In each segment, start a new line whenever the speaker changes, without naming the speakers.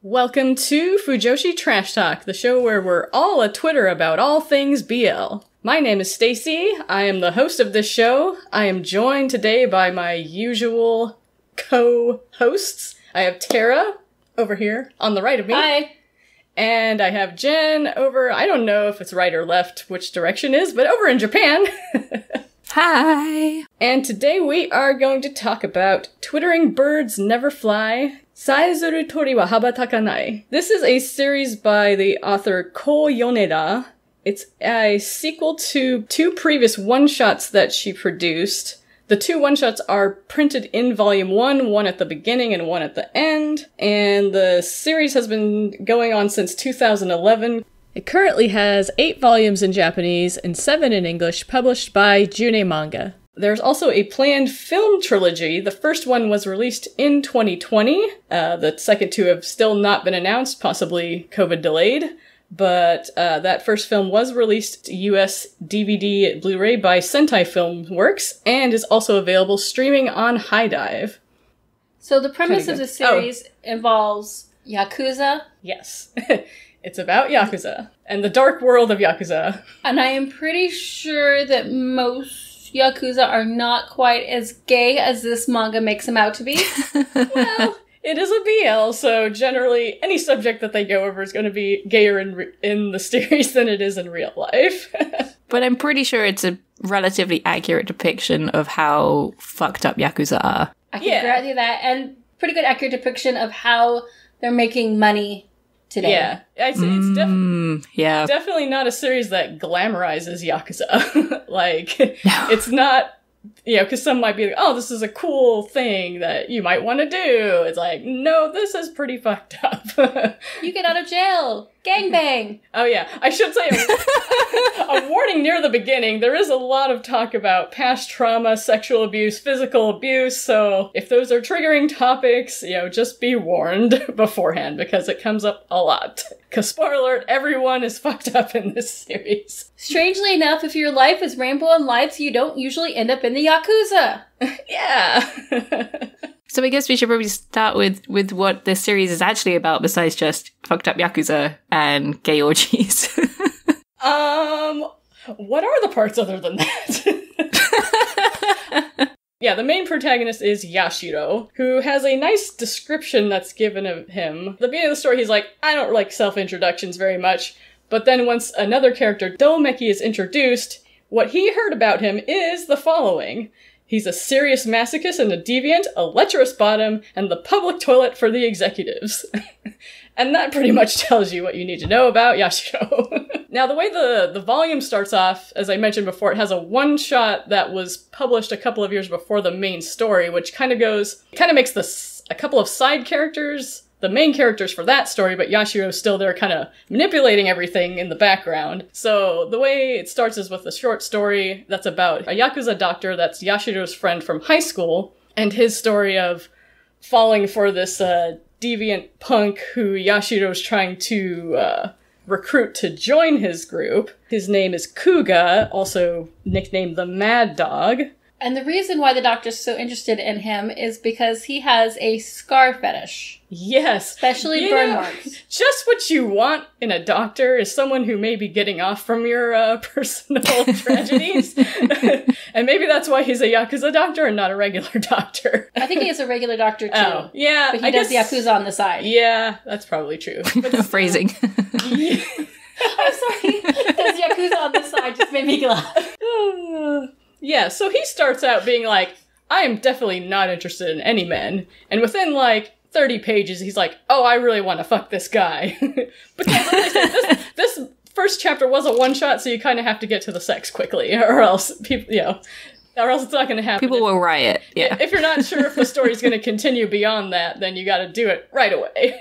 Welcome to Fujoshi Trash Talk, the show where we're all a Twitter about all things BL. My name is Stacy. I am the host of this show. I am joined today by my usual co-hosts. I have Tara over here on the right of me.
Hi.
And I have Jen over, I don't know if it's right or left, which direction is, but over in Japan.
Hi!
And today we are going to talk about Twittering Birds Never Fly, Saezuru tori wa habatakanai. This is a series by the author Ko Yoneda. It's a sequel to two previous one-shots that she produced. The two one-shots are printed in volume one at the beginning and one at the end. And the series has been going on since 2011. It currently has 8 volumes in Japanese and 7 in English, published by June Manga. There's also a planned film trilogy. The first one was released in 2020. The second two have still not been announced, possibly COVID delayed. But that first film was released US DVD Blu-ray by Sentai Filmworks and is also available streaming on High Dive.
So the premise of the series involves Yakuza.
Yes. It's about Yakuza and the dark world of Yakuza.
And I am pretty sure that most Yakuza are not quite as gay as this manga makes them out to be.
Well, it is a BL, so generally any subject that they go over is going to be gayer in the series than it is in real life.
But I'm pretty sure it's a relatively accurate depiction of how fucked up Yakuza are.
I can grant you that. And pretty good accurate depiction of how they're making money today.
Yeah, it's definitely not a series that glamorizes Yakuza. It's not, because some might be like, oh, this is a cool thing that you might want to do. It's like, no, this is pretty fucked up.
You get out of jail. Gangbang.
Oh yeah, I should say a warning near the beginning. There is a lot of talk about past trauma, sexual abuse, physical abuse, so if those are triggering topics, just be warned beforehand because it comes up a lot. Because spoiler alert, everyone is fucked up in this series.
Strangely enough, if your life is rainbow and lights, you don't usually end up in the Yakuza.
Yeah.
So I guess we should probably start with what this series is actually about besides just fucked up Yakuza and gay orgies.
What are the parts other than that? Yeah, the main protagonist is Yashiro, who has a nice description that's given of him. At the beginning of the story, he's like, I don't like self-introductions very much, but then once another character, Domeki, is introduced, what he heard about him is the following. He's a serious masochist and a deviant, a lecherous bottom, and the public toilet for the executives. And that pretty much tells you what you need to know about Yashiro. Now, the way the volume starts off, as I mentioned before, it has a one-shot that was published a couple of years before the main story, which kind of makes a couple of side characters the main characters for that story, but Yashiro's still there kind of manipulating everything in the background. So the way it starts is with a short story that's about a Yakuza doctor that's Yashiro's friend from high school, and his story of falling for this deviant punk who Yashiro's trying to recruit to join his group. His name is Kuga, also nicknamed the Mad Dog.
And the reason why the doctor's so interested in him is because he has a scar fetish.
Yes.
Especially burn marks.
Just what you want in a doctor is someone who may be getting off from your personal tragedies. And maybe that's why he's a Yakuza doctor and not a regular doctor.
I think he is a regular doctor too.
Oh, yeah.
But he does the Yakuza on the side.
Yeah, that's probably true. But
phrasing.
I'm sorry. There's Yakuza on the side just made me laugh.
Yeah, so he starts out being like, I am definitely not interested in any men. And within 30 pages, he's like, oh, I really want to fuck this guy. Because as I said, this first chapter was a one-shot, so you kind of have to get to the sex quickly, or else people, or else it's not going to happen.
People will riot, yeah.
If you're not sure if the story's going to continue beyond that, then you got to do it right away.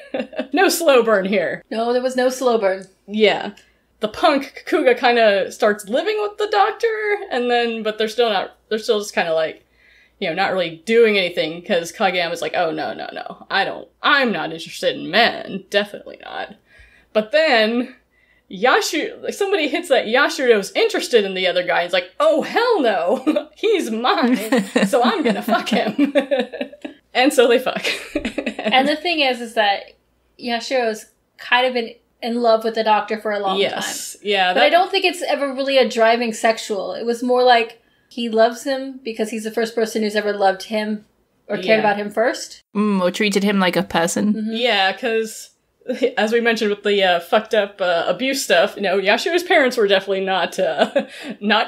No slow burn here.
No, there was no slow burn.
Yeah. The punk Kuga kind of starts living with the doctor, but they're still just kind of not really doing anything, because Kageyama's like, oh, no, I'm not interested in men, definitely not. But then, somebody hits that Yashiro's interested in the other guy, he's like, oh, hell no, he's mine, so I'm gonna fuck him. And so they fuck.
And the thing is that Yashiro's kind of in love with the doctor for a long time.
Yeah.
But I don't think it's ever really a driving sexual. It was more like he loves him because he's the first person who's ever loved him or cared about him first.
Or treated him like a person.
Mm-hmm.
Yeah, because as we mentioned with the fucked up abuse stuff, Yashiro's parents were definitely not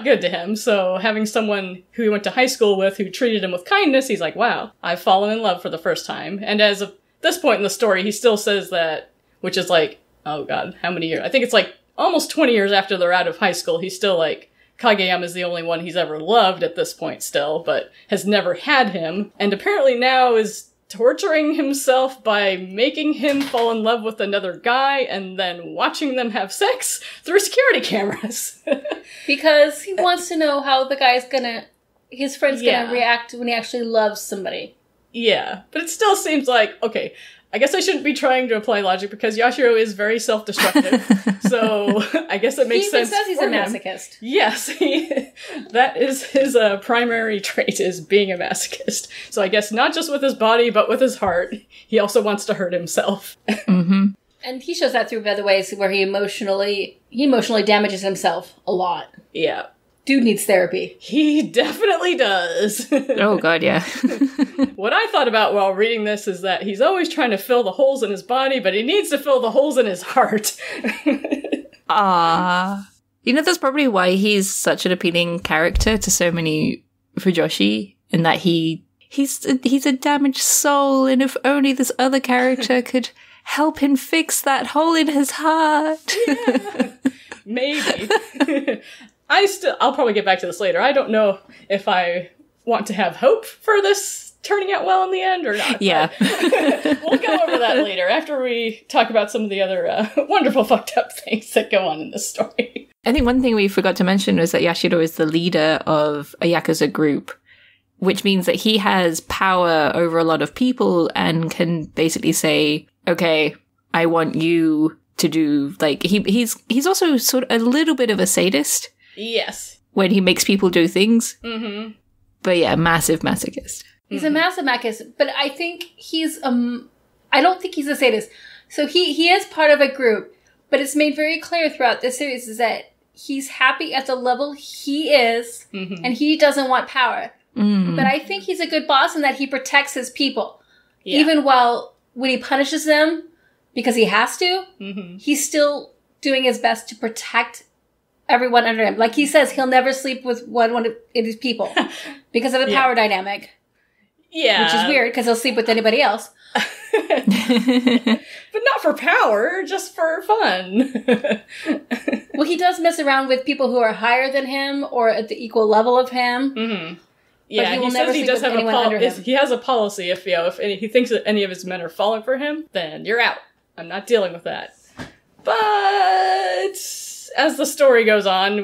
good to him. So having someone who he went to high school with who treated him with kindness, he's like, wow, I've fallen in love for the first time. And as of this point in the story, he still says that, which is like, oh god, how many years? I think it's like almost 20 years after they're out of high school. He's still like, Kageyama is the only one he's ever loved at this point still, but has never had him. And apparently now is torturing himself by making him fall in love with another guy and then watching them have sex through security cameras.
Because he wants to know how his friend's gonna react when he actually loves somebody.
Yeah, but it still seems like, okay, I guess I shouldn't be trying to apply logic because Yashiro is very self-destructive. So I guess it makes sense.
He even says he's a masochist.
Yes, that is his primary trait, is being a masochist. So I guess not just with his body, but with his heart, he also wants to hurt himself.
Mm-hmm.
And he shows that through other ways where he emotionally damages himself a lot.
Yeah.
Dude needs therapy.
He definitely does.
Oh god, yeah.
What I thought about while reading this is that he's always trying to fill the holes in his body, but he needs to fill the holes in his heart.
That's probably why he's such an appealing character to so many Fujoshi, in that he's a damaged soul, and if only this other character could help him fix that hole in his heart.
Yeah, maybe. I'll probably get back to this later. I don't know if I want to have hope for this turning out well in the end or not.
Yeah.
We'll go over that later after we talk about some of the other wonderful fucked up things that go on in this story.
I think one thing we forgot to mention was that Yashiro is the leader of a Yakuza group, which means that he has power over a lot of people and can basically say, okay, I want you to do, like, he's also sort of a little bit of a sadist.
Yes.
When he makes people do things.
Mm-hmm.
But yeah, massive masochist.
He's a massive masochist, but I think I don't think he's a sadist. So he is part of a group, but it's made very clear throughout this series is that he's happy at the level he is, and he doesn't want power.
Mm.
But I think he's a good boss in that he protects his people. Yeah. Even when he punishes them, because he has to, he's still doing his best to protect everyone under him. Like he says, he'll never sleep with one of his people because of the power dynamic.
Yeah.
Which is weird because he'll sleep with anybody else.
But not for power, just for fun.
Well, he does mess around with people who are higher than him or at the equal level of him.
Mm-hmm. Yeah,
but he will never sleep with anyone under him.
He has a policy if he thinks that any of his men are falling for him, then you're out. I'm not dealing with that. But as the story goes on,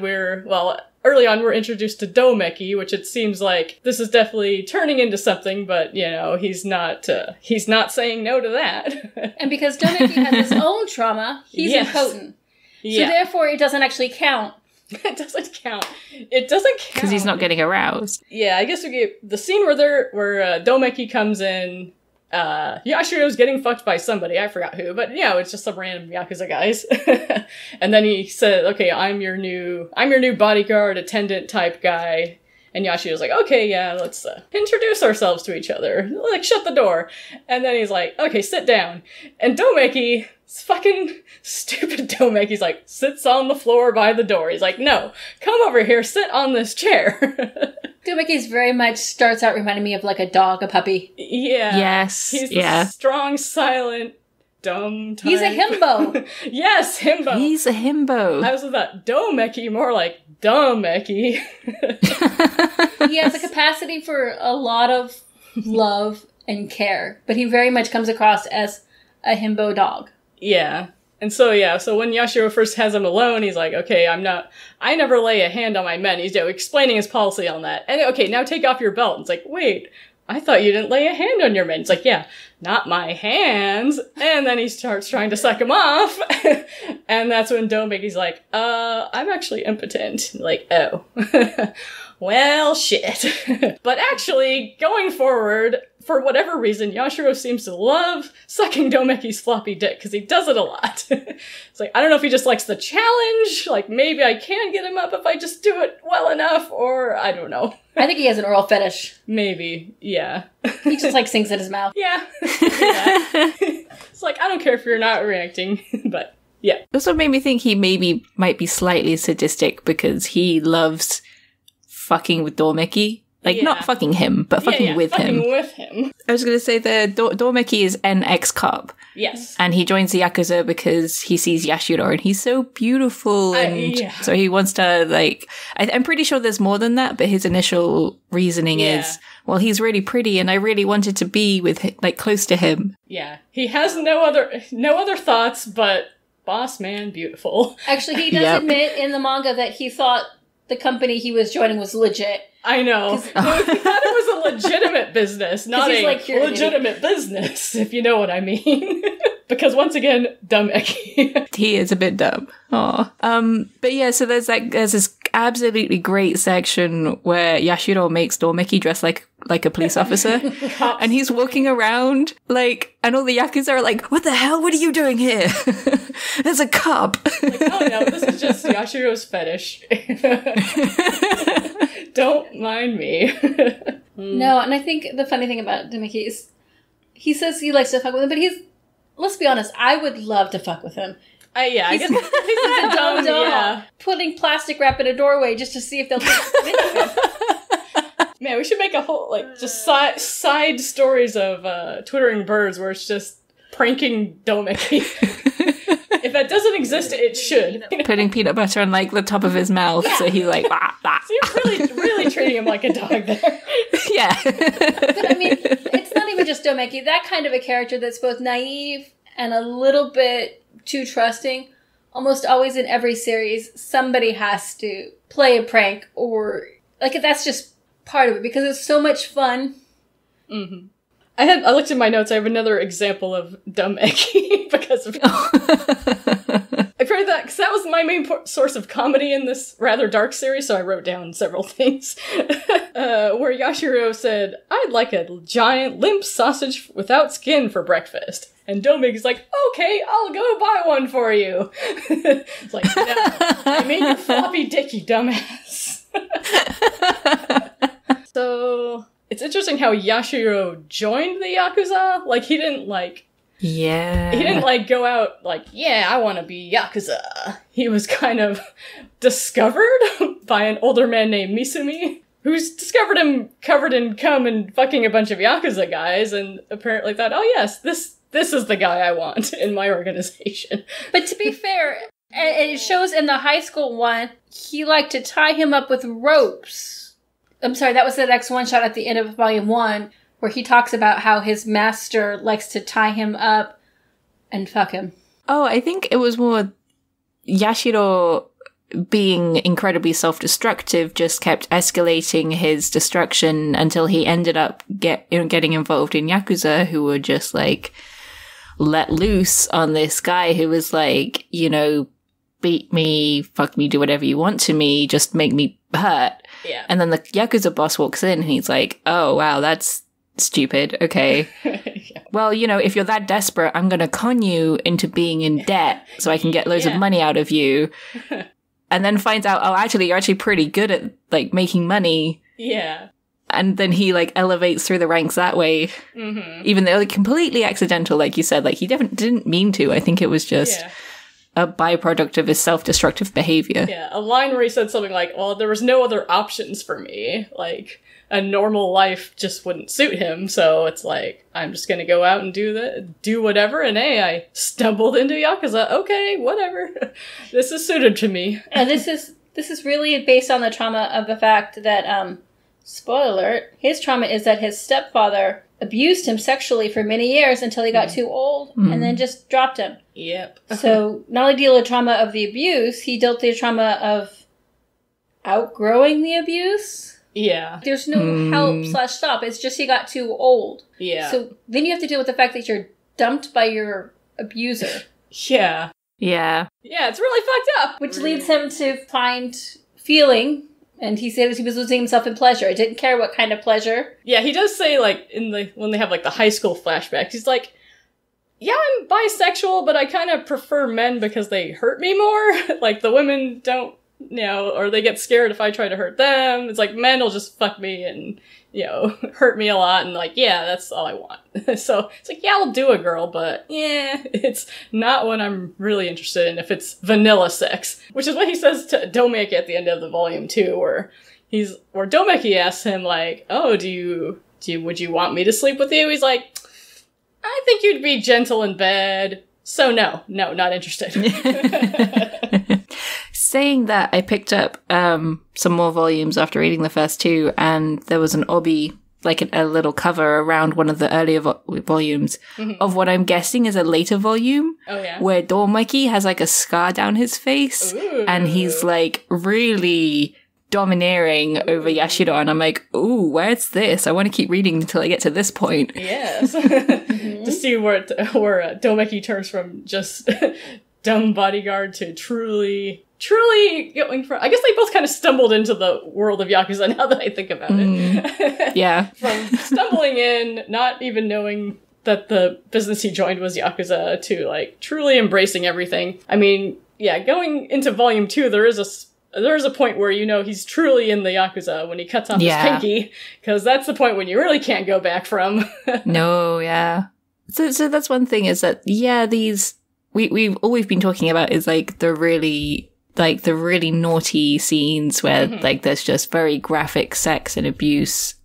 early on we're introduced to Domeki, which it seems like this is definitely turning into something, but, he's not saying no to that.
And because Domeki has his own trauma, he's impotent. So therefore it doesn't actually count.
It doesn't count. It doesn't count.
Because he's not getting aroused.
Yeah, I guess the scene where Domeki comes in, Yashiro's getting fucked by somebody, I forgot who, but it's just some random Yakuza guys. And then he said, okay, I'm your new bodyguard, attendant type guy. And Yashiro's like, okay, yeah, let's introduce ourselves to each other. Like, shut the door. And then he's like, okay, sit down. And Domeki, fucking stupid Domeki's like, sits on the floor by the door. He's like, no, come over here, sit on this chair.
Domeki's very much starts out reminding me of like a dog, a puppy.
Yeah.
Yes.
He's the strong, silent, dumb type.
He's a himbo.
Yes, himbo.
He's a himbo.
I was with that Domeki, more like Dumbeki.
He has a capacity for a lot of love and care, but he very much comes across as a himbo dog.
Yeah. And so when Yashiro first has him alone, he's like, okay, I never lay a hand on my men. He's explaining his policy on that. And okay, now take off your belt. And it's like, wait, I thought you didn't lay a hand on your men. It's like, yeah, not my hands. And then he starts trying to suck him off. And that's when Domeki's like, I'm actually impotent. Like, oh. Well, shit. But actually, going forward, for whatever reason, Yashiro seems to love sucking Domeki's floppy dick, because he does it a lot. It's like, I don't know if he just likes the challenge, like, maybe I can get him up if I just do it well enough, or I don't know.
I think he has an oral fetish.
Maybe, yeah.
He just, like, sings in his mouth.
Yeah. It's like, I don't care if you're not reacting, but yeah.
This one made me think he maybe might be slightly sadistic because he loves fucking with Dormeki. Like, not fucking him, but fucking with him.
Fucking with him.
I was going to say the Dormeki is an ex-cop.
Yes.
And he joins the Yakuza because he sees Yashiro and he's so beautiful. And so he wants to, like... I'm pretty sure there's more than that, but his initial reasoning is, well, he's really pretty and I really wanted to be with, like, close to him.
Yeah. He has no other thoughts, but boss man, beautiful.
Actually, he does admit in the manga that he thought the company he was joining was legit.
I know. He thought it was a legitimate business, not a legitimate business, if you know what I mean. Because once again, dumb Eki.
He is a bit dumb. Aw. But yeah, so there's this absolutely great section where Yashiro makes Dormeki dress like a police officer. And he's walking around, like, and all the Yakuza are like, what the hell? What are you doing here? There's a cop.
Like, oh no, this is just Yashiro's fetish. Don't mind me.
No, and I think the funny thing about Dormeki is he says he likes to fuck with him, but let's be honest, I would love to fuck with him.
I guess he's a dumb doll.
Putting plastic wrap in a doorway just to see if they'll take it.
Man, we should make a whole, like, just side stories of twittering birds where it's just pranking Domeki. If that doesn't exist, it should.
Putting peanut butter on, like, the top of his mouth, so he, like, bah, bah.
So you're really treating him like a dog there.
Yeah.
But, I mean, it's not even just Domeki. That kind of a character that's both naive and a little bit too trusting, almost always in every series, somebody has to play a prank or, like, that's just part of it because it's so much fun.
Mm-hmm. I looked in my notes. I have another example of dumb Eki because of. I've heard that because that was my main source of comedy in this rather dark series. So I wrote down several things where Yashiro said, "I'd like a giant limp sausage without skin for breakfast," and Domeki's like, "Okay, I'll go buy one for you." It's like, no, I mean your floppy dick, you dumbass. So. It's interesting how Yashiro joined the Yakuza. Like, he didn't, like...
Yeah.
He didn't, like, go out, like, yeah, I want to be Yakuza. He was kind of discovered by an older man named Misumi, who's discovered him covered in cum and fucking a bunch of Yakuza guys, and apparently thought, oh yes, this is the guy I want in my organization.
But to be fair, and it shows in the high school one, he liked to tie him up with ropes. I'm sorry, that was the next one shot at the end of volume 1, where he talks about how his master likes to tie him up and fuck him.
Oh, I think it was more Yashiro being incredibly self-destructive just kept escalating his destruction until he ended up getting involved in Yakuza, who were just, like, let loose on this guy who was like, you know, beat me, fuck me, do whatever you want to me, just make me hurt.
Yeah.
And then the Yakuza boss walks in and he's like, oh, wow, that's stupid. Okay.
Yeah.
Well, you know, if you're that desperate, I'm going to con you into being in debt so I can get loads of money out of you. And then finds out, oh, actually, you're actually pretty good at, like, making money.
Yeah.
And then he, like, elevates through the ranks that way. Mm-hmm. Even though, like, completely accidental, like you said. Like, he didn't mean to. I think it was just... Yeah. A byproduct of his self-destructive behavior.
Yeah, a line where he said something like, well, there was no other options for me. Like, a normal life just wouldn't suit him, so it's like, I'm just gonna go out and do whatever, and hey, I stumbled into Yakuza. Okay, whatever. This is suited to me.
And this is really based on the trauma of the fact that, spoiler alert, his trauma is that his stepfather abused him sexually for many years until he got too old and then just dropped him.
Yep.
So not only deal with trauma of the abuse, he dealt with the trauma of outgrowing the abuse.
Yeah.
There's no help/stop. It's just he got too old.
Yeah.
So then you have to deal with the fact that you're dumped by your abuser.
Yeah.
Yeah.
Yeah, it's really fucked up.
Which leads him to find feeling And he said he was losing himself in pleasure. I didn't care what kind of pleasure.
Yeah, he does say, like, when they have, like, the high school flashbacks, he's like, yeah, I'm bisexual, but I kind of prefer men because they hurt me more. Like, the women don't, or they get scared if I try to hurt them. It's like, men will just fuck me and, hurt me a lot, and like, yeah, that's all I want. So, it's like, yeah, I'll do a girl, but, yeah, it's not what I'm really interested in if it's vanilla sex. Which is what he says to Domeki at the end of the volume 2, where Domeki asks him, like, oh, would you want me to sleep with you? He's like, I think you'd be gentle in bed. So no, not interested.
Saying that, I picked up some more volumes after reading the first 2, and there was an obi, like a little cover around one of the earlier volumes of what I'm guessing is a later volume.
Oh, yeah.
Where Domeki has like a scar down his face.
Ooh.
And he's like really domineering over Yashiro, and I'm like, ooh, where's this? I want to keep reading until I get to this point.
Yes. To see where Domeki turns from just dumb bodyguard to truly going for... I guess they both kind of stumbled into the world of Yakuza now that I think about it.
Yeah.
From stumbling in, not even knowing that the business he joined was Yakuza, to like truly embracing everything. I mean, yeah, going into volume 2, there is a point where he's truly in the Yakuza when he cuts off his pinky, because that's the point when you really can't go back from.
No, yeah. So that's one thing, is that, yeah, we've all we've been talking about is like the really naughty scenes where like there's just very graphic sex and abuse,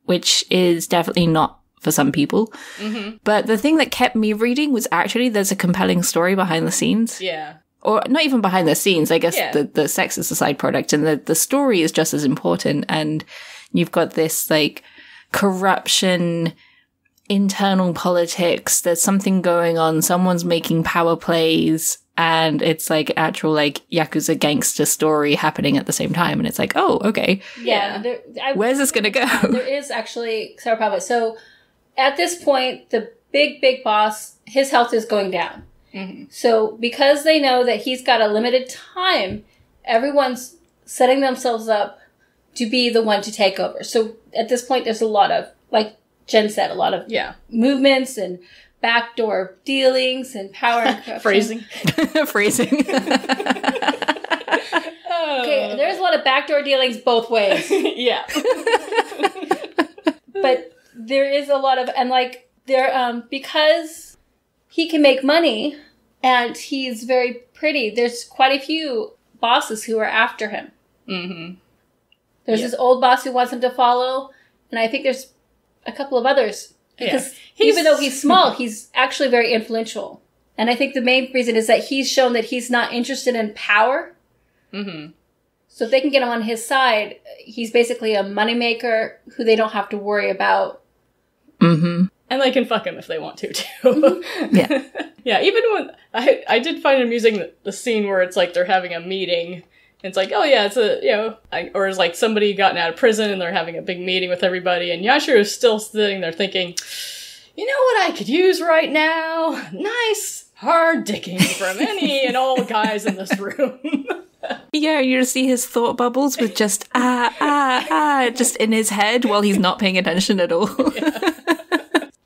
which is definitely not for some people. But the thing that kept me reading was actually there's a compelling story behind the scenes.
Yeah.
Or not even behind the scenes, I guess the sex is a side product, and the story is just as important. And you've got this like corruption, internal politics, there's something going on, someone's making power plays, and it's like actual like Yakuza gangster story happening at the same time. And it's like, oh, okay.
Yeah.
Where's this gonna go?
There is actually several problems. So at this point, the big boss, his health is going down. So because they know that he's got a limited time, everyone's setting themselves up to be the one to take over. So at this point, there's a lot of, like Jen said, a lot of movements and backdoor dealings and power and corruption.
Phrasing.
Okay, there's a lot of backdoor dealings both ways.
Yeah.
But there is a lot of, and like, because he can make money and he's very pretty, there's quite a few bosses who are after him. There's this old boss who wants him to follow, and I think there's a couple of others. Because even though he's small, he's actually very influential. And I think the main reason is that he's shown that he's not interested in power. So if they can get him on his side, he's basically a moneymaker who they don't have to worry about.
And they can fuck him if they want to, too. Yeah, even when... I did find it amusing the scene where it's like they're having a meeting, and it's like, oh yeah, it's a, or it's like somebody gotten out of prison and they're having a big meeting with everybody, and Yashiro is still sitting there thinking, you know what I could use right now? Nice hard dicking from any and all guys in this room.
Yeah, you just see his thought bubbles with just just in his head while he's not paying attention at all.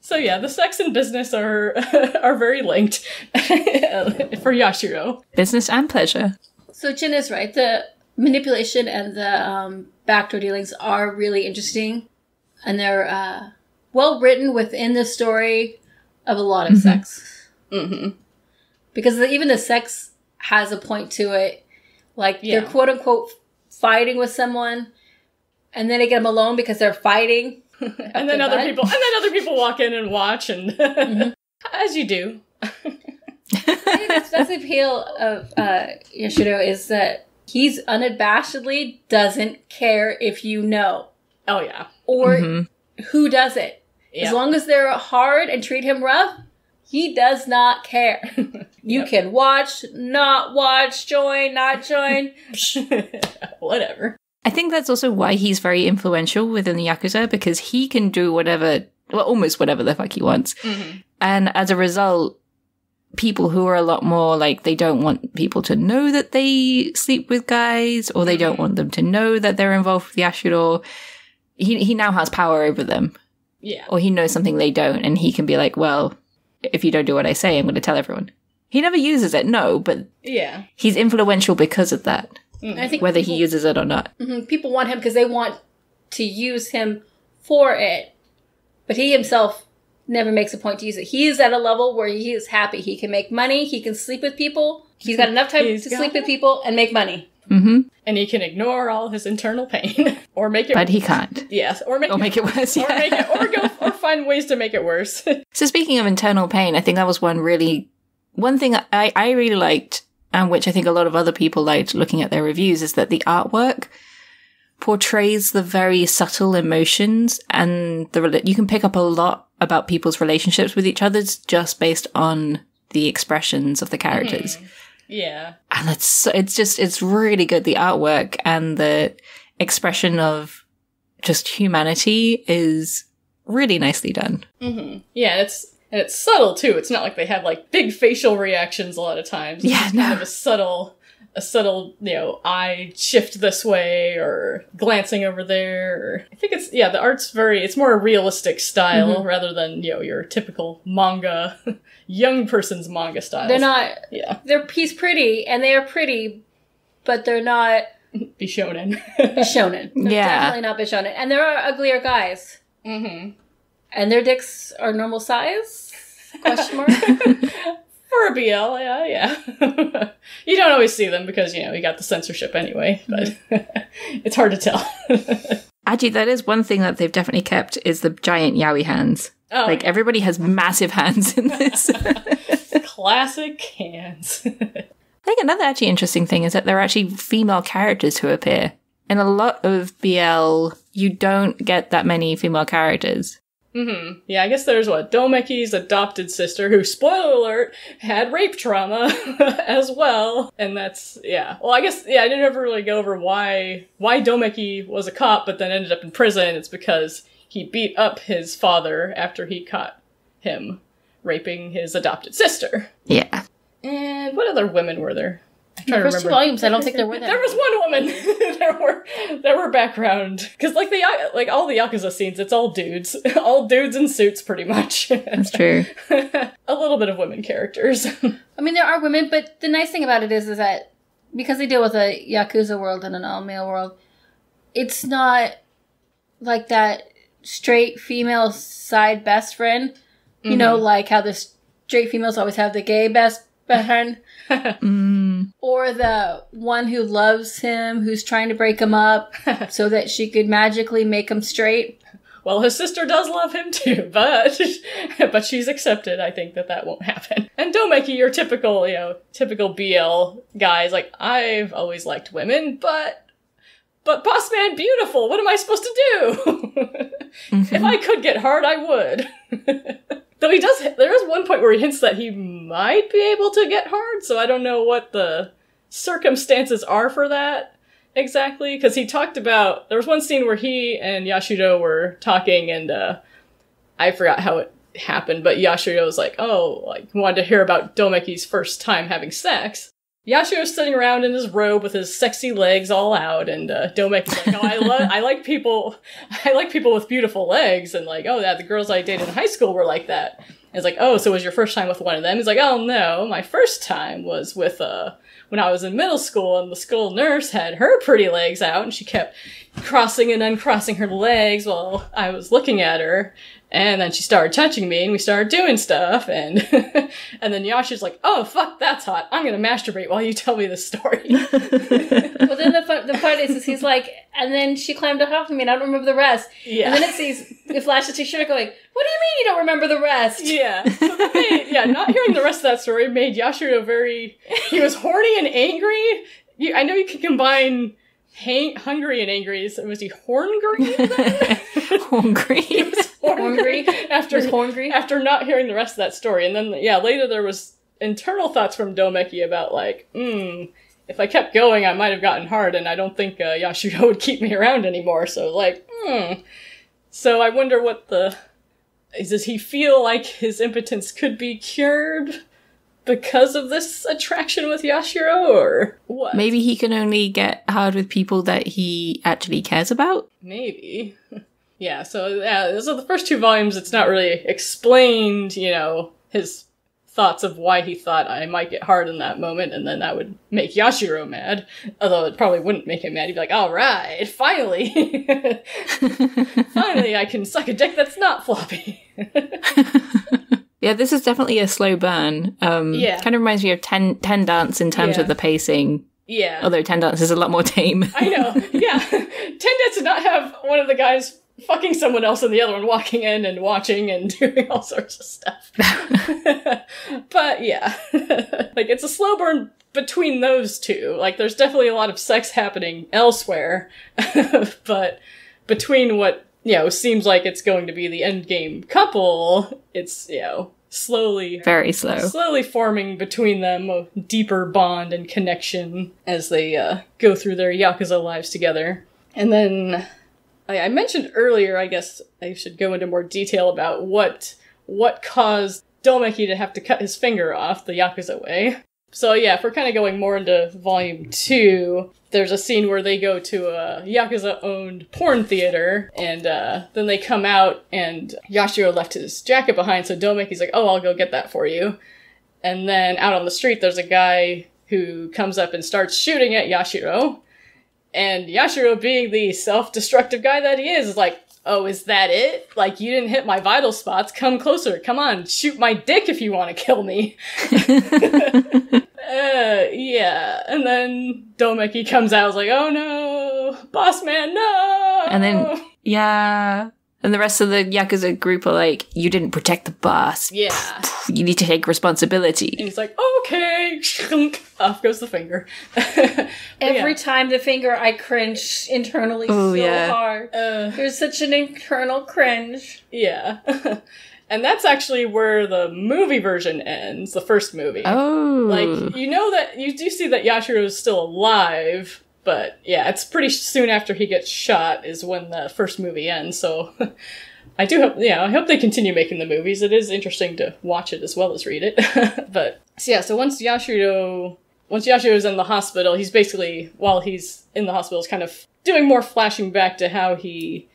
So yeah, the sex and business are very linked for Yashiro.
Business and pleasure.
So Jin is right. The manipulation and the backdoor dealings are really interesting. And they're well written within the story of a lot of sex. Because even the sex has a point to it. Like, they're quote-unquote fighting with someone, and then they get them alone because they're fighting.
and then other people walk in and watch, and as you do.
I think that's the appeal of Yashiro, is that he's unabashedly doesn't care if you know.
Oh, yeah.
Or who does it. Yep. As long as they're hard and treat him rough, he does not care. You can watch, not watch, join, not join.
Whatever.
I think that's also why he's very influential within the Yakuza, because he can do almost whatever the fuck he wants. And as a result, people who are a lot more like, they don't want people to know that they sleep with guys, or they don't want them to know that they're involved with Yashiro. He now has power over them.
Yeah.
Or he knows something they don't, and he can be like, well, if you don't do what I say, I'm going to tell everyone. He never uses it, no, but
yeah,
he's influential because of that.
I think
whether he uses it or not.
People want him because they want to use him for it, but he himself never makes a point to use it. He is at a level where he is happy. He can make money. He can sleep with people. He's got enough time to sleep with people and make money.
Mm-hmm.
And he can ignore all his internal pain, or make it.
But he can't.
Yes, or make
it worse. Yeah.
Or make it, or find ways to make it worse.
So speaking of internal pain, I think that was one thing I really liked, and which I think a lot of other people liked looking at their reviews, is that the artwork portrays the very subtle emotions, and you can pick up a lot about people's relationships with each other just based on the expressions of the characters.
Yeah.
And it's really good. The artwork and the expression of just humanity is really nicely done.
Yeah, it's subtle too. It's not like they have like big facial reactions a lot of times. It's kind of a subtle, eye shift this way or glancing over there. Or, I think the art's it's more a realistic style rather than, your typical manga, young person's manga style.
They're not, he's pretty, and they are pretty, but they're not
Bishonen.
Bishonen. They're
Yeah.
definitely not Bishonen. And there are uglier guys.
Mm-hmm.
And their dicks are normal size? Question mark?
For a BL, yeah. You don't always see them because, you got the censorship anyway, but it's hard to tell.
Actually, that is one thing that they've definitely kept, is the giant yaoi hands.
Oh.
Like, everybody has massive hands in this.
Classic hands.
I think another actually interesting thing is that there are actually female characters who appear. In a lot of BL, you don't get that many female characters.
Mm-hmm. Yeah, I guess there's Domeki's adopted sister, who, spoiler alert, had rape trauma as well. And that's, Well, I guess, I didn't ever really go over why Domeki was a cop, but then ended up in prison. It's because he beat up his father after he caught him raping his adopted sister.
Yeah.
And what other women were there?
The first 2 volumes, I don't think there were that.
There was one woman. there were background, because all the Yakuza scenes, it's all dudes in suits, pretty much.
That's true.
A little bit of women characters.
I mean, there are women, but the nice thing about it is that because they deal with a Yakuza world and an all-male world, it's not like that straight female side best friend. You know, like how the straight females always have the gay best friend. Or the one who loves him, who's trying to break him up so that she could magically make him straight.
Well, his sister does love him too, but she's accepted. I think that won't happen. And Domeki, your typical BL guys, like, I've always liked women, but boss man beautiful, what am I supposed to do? If I could get hard, I would. Though there is one point where he hints that he might be able to get hard, so I don't know what the circumstances are for that exactly, because he talked about, there was one scene where he and Yashiro were talking, and I forgot how it happened, but Yashiro was like, wanted to hear about Domeki's first time having sex. Yashiro's sitting around in his robe with his sexy legs all out, and Domeki's like, I like people with beautiful legs, and like, the girls I dated in high school were like that. And it's like, so was your first time with one of them? He's like, oh no, my first time was with, when I was in middle school, and the school nurse had her pretty legs out, and she kept crossing and uncrossing her legs while I was looking at her. And then she started touching me, and we started doing stuff, and and then Yashi's like, oh, fuck, that's hot. I'm gonna masturbate while you tell me this story.
Well, then the part is he's like, and then she climbed off of me, and I don't remember the rest. Yeah. And then it flashes to Shira going, what do you mean you don't remember the rest?
Yeah. So not hearing the rest of that story made Yashiro he was horny and angry. I know you can combine hungry and angry. So was he horngry then?
Hungry.
He was horngry after not hearing the rest of that story. And then, later there was internal thoughts from Domeki about, like, if I kept going, I might have gotten hard, and I don't think Yashiro would keep me around anymore. So, like, So I wonder does he feel like his impotence could be cured because of this attraction with Yashiro, or what?
Maybe he can only get hard with people that he actually cares about?
Maybe. So the first 2 volumes, it's not really explained, his thoughts of why he thought I might get hard in that moment, and then that would make Yashiro mad. Although it probably wouldn't make him mad. He'd be like, alright, finally! Finally I can suck a dick that's not floppy.
Yeah, this is definitely a slow burn. Kind of reminds me of Ten Dance in terms of the pacing.
Yeah.
Although Ten Dance is a lot more tame.
I know, yeah. Ten Dance did not have one of the guys fucking someone else and the other one walking in and watching and doing all sorts of stuff. But yeah. It's a slow burn between those two. There's definitely a lot of sex happening elsewhere. But between what, seems like it's going to be the endgame couple, it's,
very
slowly forming between them a deeper bond and connection as they go through their Yakuza lives together. And then I mentioned earlier, I guess I should go into more detail about what caused Domeki to have to cut his finger off the Yakuza way. So yeah, if we're kind of going more into volume 2, there's a scene where they go to a Yakuza-owned porn theater, and then they come out, and Yashiro left his jacket behind, so Domeki's like, oh, I'll go get that for you. And then out on the street, there's a guy who comes up and starts shooting at Yashiro. And Yashiro, being the self-destructive guy that he is like, oh, is that it? You didn't hit my vital spots. Come closer. Come on, shoot my dick if you want to kill me. Yeah. And then Domeki comes out, like, oh no, boss man, no!
And then, yeah. And the rest of the Yakuza group are like, you didn't protect the boss.
Yeah.
You need to take responsibility.
And he's like, okay. Off goes the finger.
Every time the finger, I cringe internally hard. There's such an internal cringe.
Yeah. And that's actually where the movie version ends, the first movie.
Oh.
That you do see that Yashiro is still alive. But yeah, it's pretty soon after he gets shot is when the first movie ends, so I hope they continue making the movies. It is interesting to watch it as well as read it. But so once Yashiro's in the hospital, he's basically, while he's in the hospital, is kind of doing more flashing back to how he,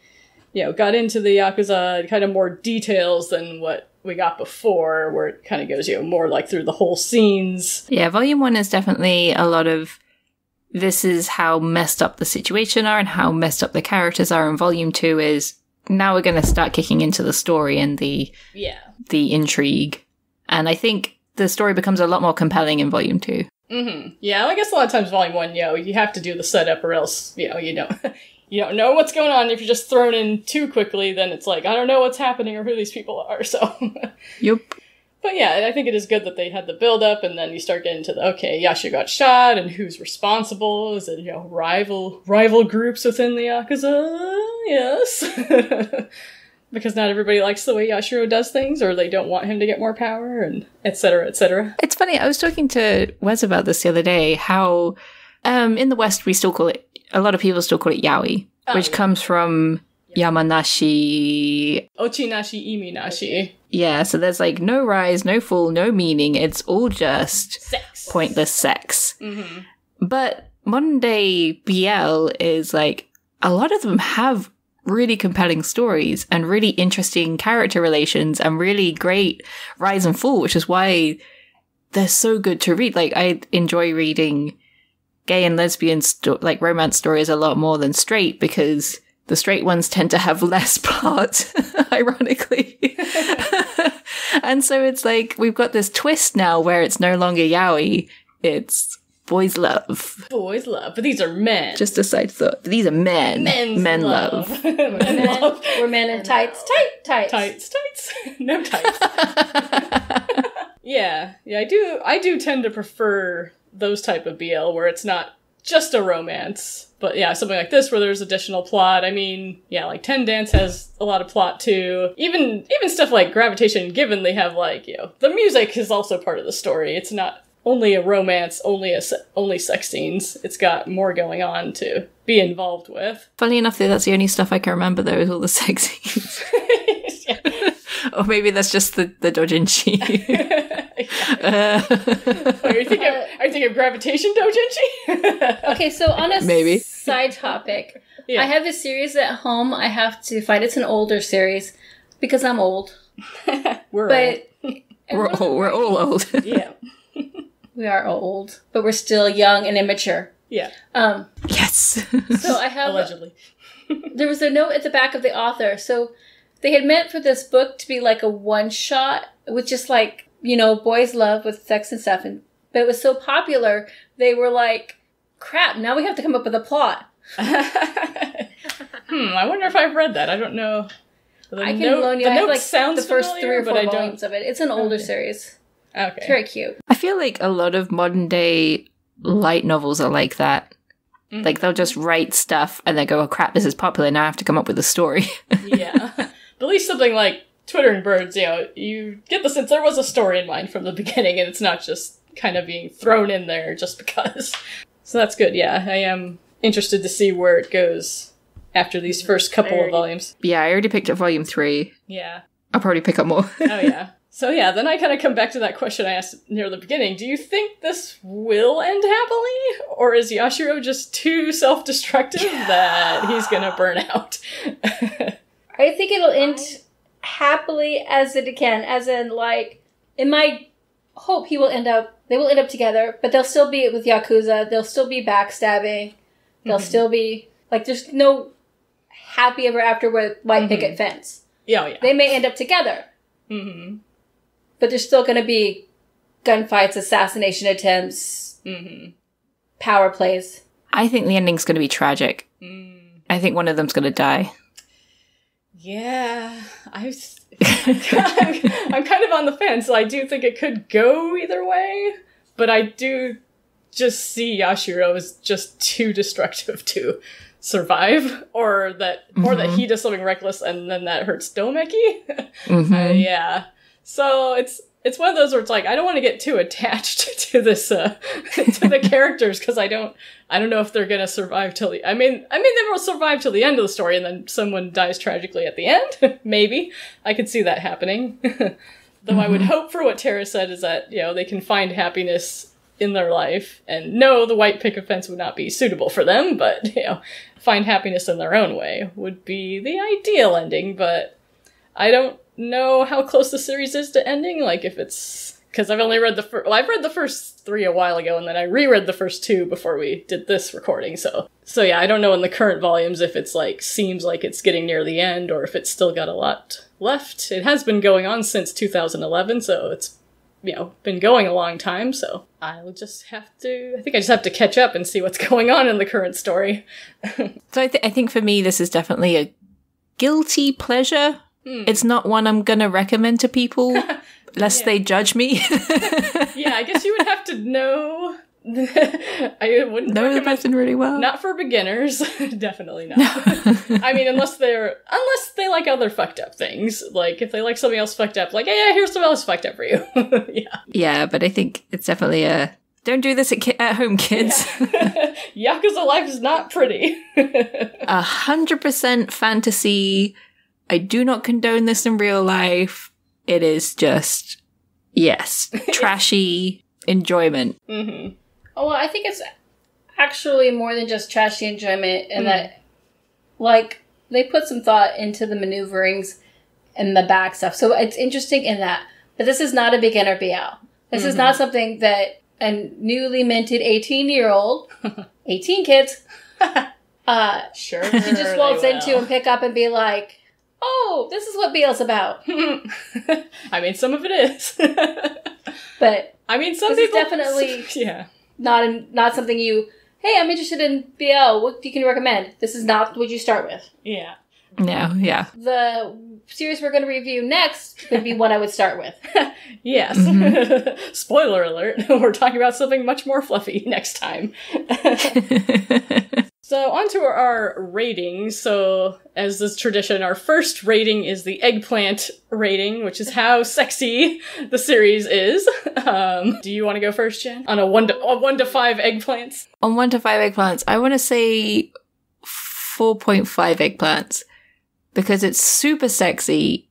got into the Yakuza, kind of more details than what we got before, where it kind of goes, more through the whole scenes.
Yeah, volume 1 is definitely a lot of this is how messed up the situation are and how messed up the characters are. And volume 2 is now we're going to start kicking into the story and the intrigue. And I think the story becomes a lot more compelling in volume 2.
Mm-hmm. Yeah, I guess a lot of times volume 1, you have to do the setup or else, you don't know what's going on. If you're just thrown in too quickly, then it's like, I don't know what's happening or who these people are, so.
Yep.
But yeah, I think it is good that they had the build-up, and then you start getting to Yashiro got shot, and who's responsible? Is it, rival groups within the Yakuza? Yes. Because not everybody likes the way Yashiro does things, or they don't want him to get more power, and et cetera, et cetera.
It's funny, I was talking to Wes about this the other day, how in the West we still call it, a lot of people still call it yaoi, which comes from Yamanashi.
Ochinashi, Iminashi.
Yeah, so there's no rise, no fall, no meaning. It's all just
sex.
Pointless sex.
Mm-hmm.
But modern day BL is a lot of them have really compelling stories and really interesting character relations and really great rise and fall, which is why they're so good to read. I enjoy reading gay and lesbian romance stories a lot more than straight, because the straight ones tend to have less plot, ironically. And so it's we've got this twist now where it's no longer yaoi, it's boys love.
Boys love, but these are men.
Just a side thought. These are men.
Men love.
We're men in tights.
Tights. No tights. Yeah, I do tend to prefer those type of BL where it's not just a romance. But yeah, something like this where there's additional plot. I mean, yeah, Ten Dance has a lot of plot too. Even stuff like Gravitation Given, they have the music is also part of the story. It's not only a romance, only sex scenes. It's got more going on to be involved with.
Funny enough, that's the only stuff I can remember though, is all the sex scenes. Or maybe that's just the doujinshi.
Yeah. Are you thinking of Gravitation Doujinshi?
Okay, so on a
Maybe.
side topic,
Yeah.
I have a series at home I have to find. It's an older series because I'm old.
We're
We're all old.
yeah.
We are old, but we're still young and immature.
Yeah.
Yes.
So I have
Allegedly.
there was a note at the back of the author. So they had meant for this book to be like a one-shot with just like, boys love with sex and stuff. But it was so popular, they were like, crap, now we have to come up with a plot.
I wonder if I've read that. I don't know.
I can loan you.
The
I have
note
like
sounds
the first
familiar,
3 or 4
but I
volumes
don't.
of it. It's an older series.
Okay.
It's very cute.
I feel like a lot of modern day light novels are like that. Like they'll just write stuff and they go, oh crap, this is popular, now I have to come up with a story.
Yeah. But at least something like Twittering Birds, you get the sense there was a story in mind from the beginning and it's not just kind of being thrown in there just because. So that's good, yeah. I am interested to see where it goes after these first couple of volumes.
Yeah, I already picked up volume 3.
Yeah.
I'll probably pick up more.
Oh, yeah. So yeah, then I kind of come back to that question I asked near the beginning. Do you think this will end happily? Or is Yashiro just too self-destructive that he's gonna burn out?
I think it'll end happily as it can. As in, like, in my hope they will end up together, but they'll still be with Yakuza, they'll still be backstabbing, they'll still be, like, there's no happy ever after with white picket fence.
Yeah, yeah.
They may end up together. But there's still going to be gunfights, assassination attempts, power plays.
I think the ending's going to be tragic. I think one of them's going to die.
Yeah, I'm kind of on the fence. I do think it could go either way, but I do just see Yashiro as just too destructive to survive, or that he does something reckless and then that hurts Domeki. Yeah. So it's one of those where it's like I don't want to get too attached to this to the characters because I don't know if they're gonna survive till the. I mean they will survive till the end of the story and then someone dies tragically at the end. Maybe I could see that happening. Though I would hope for what Tara said is that they can find happiness in their life and no, the white picket fence would not be suitable for them, but find happiness in their own way would be the ideal ending. But I don't know how close the series is to ending, like if it's because I've only read I've read the first 3 a while ago and then I reread the first 2 before we did this recording, so yeah, I don't know in the current volumes if it's like seems like it's getting near the end or if it's still got a lot left. It has been going on since 2011, so it's been going a long time, so I think I just have to catch up and see what's going on in the current story.
So I think for me this is definitely a guilty pleasure. It's not one I'm gonna recommend to people, lest they judge me.
Yeah, I guess you would have to know. I wouldn't
know the
recommend
person really well.
Not for beginners, definitely not. I mean, unless they like other fucked up things, like if they like something else fucked up, like yeah, here's something else fucked up for you.
Yeah, but I think it's definitely don't do this at home, kids.
Yeah. Yakuza life is not pretty.
100% fantasy. I do not condone this in real life. It is just, yes, trashy enjoyment.
Oh, well, I think it's actually more than just trashy enjoyment in that, like, they put some thought into the maneuverings and the back stuff. So it's interesting in that. But this is not a beginner BL. This is not something that a newly minted 18-year-old, 18 kids,
Sure.
you just waltz into and pick up and be like, oh, this is what BL's about.
I mean, some of it is.
But
I mean, some
this
people
is definitely
yeah.
not something hey, I'm interested in BL. What can you recommend? This is not what you start with.
Yeah.
No, yeah.
The series we're going to review next would be one I would start with.
Yes. Spoiler alert. We're talking about something much more fluffy next time. So on to our ratings. So as is tradition, our first rating is the eggplant rating, which is how sexy the series is. Do you want to go first, Jen? On a 1 to 5 eggplants?
On 1 to 5 eggplants, I want to say 4.5 eggplants because it's super sexy,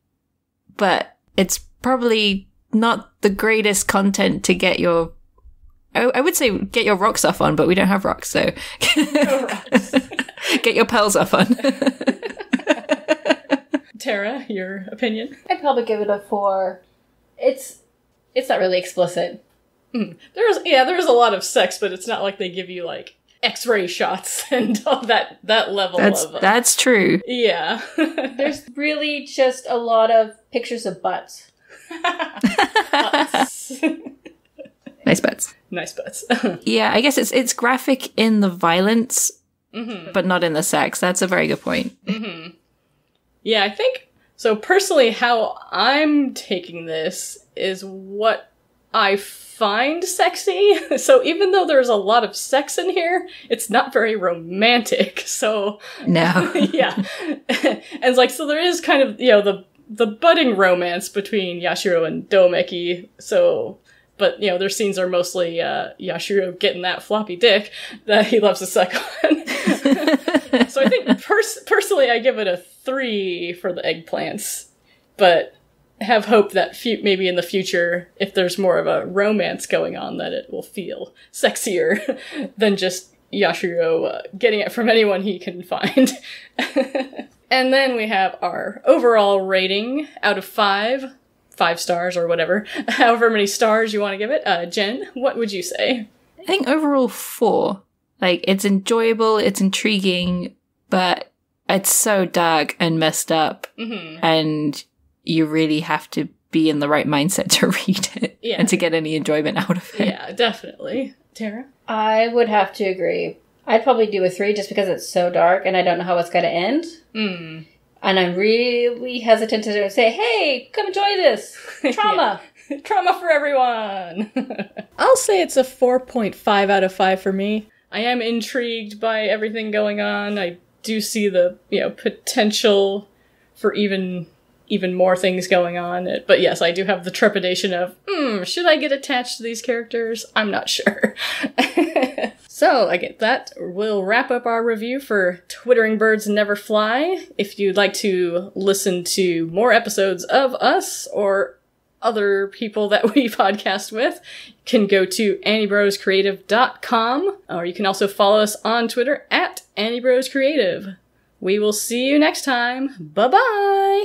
but it's probably not the greatest content to get your... I would say get your rocks off on, but we don't have rocks, so...
No rocks.
Get your pearls off on.
Tara, your opinion?
I'd probably give it a 4. It's not really explicit.
There's a lot of sex, but it's not like they give you, like, X-ray shots and all that level of...
That's true.
Yeah.
There's really just a lot of pictures of butts.
Butts.
Nice butts.
Nice butts.
Yeah, I guess it's graphic in the violence, but not in the sex. That's a very good point.
Mm-hmm. Yeah, I think... So personally, how I'm taking this is what I find sexy. So even though there's a lot of sex in here, it's not very romantic. So...
No.
Yeah. And it's like, so there is kind of, you know, the budding romance between Yashiro and Domeki. So... But, you know, their scenes are mostly Yashiro getting that floppy dick that he loves to suck on. So I think, personally, I give it a 3 for the eggplants. But have hope that maybe in the future, if there's more of a romance going on, that it will feel sexier than just Yashiro getting it from anyone he can find. And then we have our overall rating out of 5 stars or whatever, however many stars you want to give it. Jen, what would you say?
I think overall 4. Like, it's enjoyable, it's intriguing, but it's so dark and messed up, and you really have to be in the right mindset to read it and to get any enjoyment out of it.
Yeah, definitely. Tara?
I would have to agree. I'd probably do a 3 just because it's so dark and I don't know how it's going to end. And I'm really hesitant to say, hey, come enjoy this. Trauma.
Trauma for everyone. I'll say it's a 4.5 out of 5 for me. I am intrigued by everything going on. I do see the, potential for even more things going on. But yes, I do have the trepidation of, should I get attached to these characters? I'm not sure. So, again, that will wrap up our review for Twittering Birds Never Fly. If you'd like to listen to more episodes of us or other people that we podcast with, you can go to anniebroscreative.com, or you can also follow us on Twitter at anniebroscreative. We will see you next time. Bye-bye!